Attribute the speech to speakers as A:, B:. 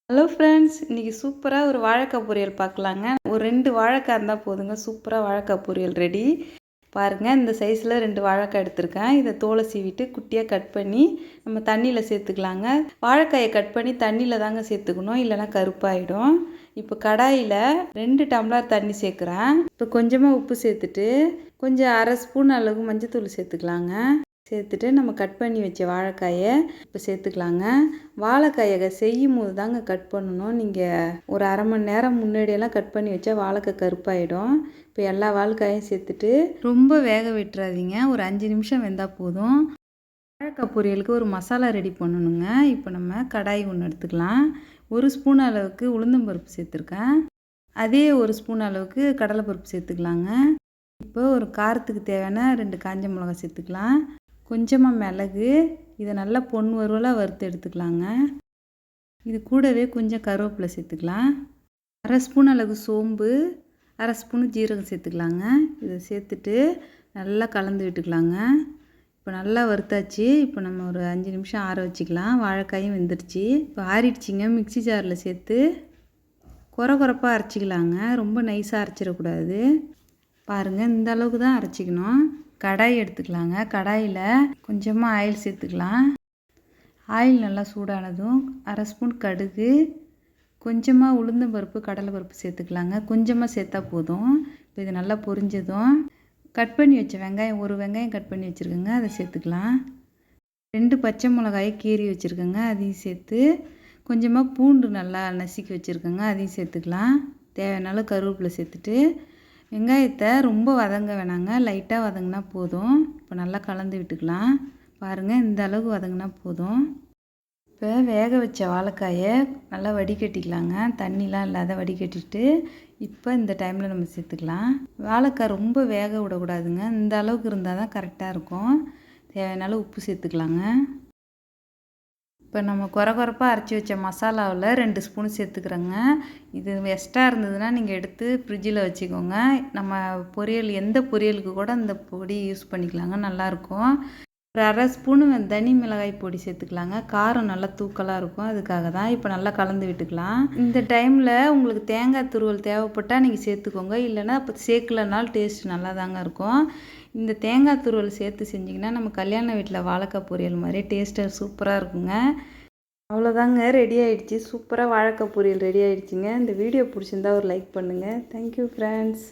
A: Hello friends, இன்றைக்கி சூப்பராக ஒரு வாழைக்காய் பொரியல் பார்க்கலாங்க. ஒரு 2 வாழைக்காய் இருந்தால் போதுங்க, சூப்பராக வாழைக்காய் பொரியல் ரெடி. பாருங்கள், இந்த சைஸில் 2 வாழைக்காய் எடுத்திருக்கேன். இதை தோலை சீவிட்டு குட்டியாக கட் பண்ணி நம்ம தண்ணியில் சேர்த்துக்கலாங்க. வாழைக்காயை கட் பண்ணி தண்ணியில் தாங்க சேர்த்துக்கணும், இல்லைனா கருப்பாயிடும். இப்போ கடாயில் 2 டம்ளர் தண்ணி சேர்க்குறேன். இப்போ கொஞ்சமாக உப்பு சேர்த்துட்டு கொஞ்சம் அரை ஸ்பூன் அளவு மஞ்சத்தூள் சேர்த்துக்கலாங்க. சேர்த்துட்டு நம்ம கட் பண்ணி வச்ச வாழைக்காயை இப்போ சேர்த்துக்கலாங்க. வாழைக்காயை செய்யும் போது தாங்க கட் பண்ணணும். நீங்கள் ஒரு அரை மணி நேரம் முன்னாடியெல்லாம் கட் பண்ணி வச்சா வாழைக்காய் கருப்பாயிடும். இப்போ எல்லா வாழைக்காயும் சேர்த்துட்டு ரொம்ப வேக விட்டுறாதீங்க, ஒரு 5 நிமிஷம் வெந்தால் போதும். வாழைக்காய் பொரியலுக்கு ஒரு மசாலா ரெடி பண்ணணுங்க. இப்போ நம்ம கடாய் ஒன்று எடுத்துக்கலாம். 1 ஸ்பூன் அளவுக்கு உளுந்தம்பருப்பு சேர்த்துருக்கேன். அதே 1 ஸ்பூன் அளவுக்கு கடலைப்பருப்பு சேர்த்துக்கலாங்க. இப்போ ஒரு காரத்துக்கு தேவையான 2 காஞ்ச மிளகாய் சேர்த்துக்கலாம். கொஞ்சமாக மிளகு, இதை நல்லா பொன் வறுவலாக வறுத்து எடுத்துக்கலாங்க. இது கூடவே கொஞ்சம் கருவேப்பிலை சேர்த்துக்கலாம். அரை ஸ்பூன் அளவு சோம்பு, அரை ஸ்பூன் ஜீரகம் சேர்த்துக்கலாங்க. இதை சேர்த்துட்டு நல்லா கலந்து விட்டுக்கலாங்க. இப்போ நல்லா வறுத்தாச்சு. இப்போ நம்ம ஒரு 5 நிமிஷம் ஆற வச்சுக்கலாம். வாழைக்காயும் வெந்துடுச்சு. இப்போ ஆறிடுச்சிங்க. மிக்ஸி ஜாரில் சேர்த்து குறப்பாக அரைச்சிக்கலாங்க. ரொம்ப நைஸாக அரைச்சிடக்கூடாது. பாருங்கள், இந்த அளவுக்கு தான் அரைச்சிக்கணும். கடாய் எடுத்துக்கலாங்க. கடாயில் கொஞ்சமாக ஆயில் சேர்த்துக்கலாம். ஆயில் நல்லா சூடானதும் அரை ஸ்பூன் கடுகு, கொஞ்சமாக உளுந்தம்பருப்பு கடலைப்பருப்பு சேர்த்துக்கலாங்க. கொஞ்சமாக சேர்த்தா போதும். இப்போ இது நல்லா பொரிஞ்சதும் கட் பண்ணி வச்ச வெங்காயம், ஒரு வெங்காயம் கட் பண்ணி வச்சுருக்கேங்க, அதை சேர்த்துக்கலாம். 2 பச்சை மிளகாயை கீறி வச்சுருக்கேங்க, அதையும் சேர்த்து கொஞ்சமாக பூண்டு நல்லா நசுக்கி வச்சுருக்கேங்க, அதையும் சேர்த்துக்கலாம். தேவையான கருவேப்பிலை சேர்த்துட்டு வெங்காயத்தை ரொம்ப வதங்க வேணாங்க, லைட்டாக வதங்கினா போதும். இப்போ நல்லா கலந்து விட்டுக்கலாம். பாருங்கள், இந்த அளவுக்கு வதங்கினா போதும். இப்போ வேக வச்ச வாழைக்காயை நல்லா வடிகட்டிக்கலாங்க. தண்ணிலாம் இல்லாத வடிகட்டிட்டு இப்போ இந்த டைமில் நம்ம சேர்த்துக்கலாம். வாழைக்காய் ரொம்ப வேக விடக்கூடாதுங்க, இந்த அளவுக்கு இருந்தால் தான் கரெக்டாக இருக்கும். தேவையான உப்பு சேர்த்துக்கலாங்க. இப்போ நம்ம குறப்பாக அரைச்சி வச்ச மசாலாவில் 2 ஸ்பூன் சேர்த்துக்கிறோங்க. இது எக்ஸ்ட்ரா இருந்ததுன்னா நீங்கள் எடுத்து ஃப்ரிட்ஜில் வச்சுக்கோங்க. நம்ம பொரியல் எந்த பொரியலுக்கு கூட அந்த பொடி யூஸ் பண்ணிக்கலாங்க, நல்லாயிருக்கும். ஒரு அரை ஸ்பூனு தனி மிளகாய் பொடி சேர்த்துக்கலாங்க. காரம் நல்லா தூக்கலாக இருக்கும், அதுக்காக தான். இப்போ நல்லா கலந்து விட்டுக்கலாம். இந்த டைமில் உங்களுக்கு தேங்காய் துருவல் தேவைப்பட்டால் நீங்கள் சேர்த்துக்கோங்க, இல்லைனா இப்போ சேர்க்கலனாலும் டேஸ்ட் நல்லா தாங்க இருக்கும். இந்த தேங்காய் துருவல் சேர்த்து செஞ்சிங்கன்னா நம்ம கல்யாண வீட்டில் வாழைக்காய் பொரியல் மாதிரி டேஸ்ட்டாக சூப்பராக இருக்குங்க. அவ்வளோதாங்க, ரெடி ஆகிடுச்சி. சூப்பராக வாழைக்காய் பொரியல் ரெடி ஆகிடுச்சிங்க. இந்த வீடியோ பிடிச்சிருந்தா ஒரு லைக் பண்ணுங்கள். Thank you friends.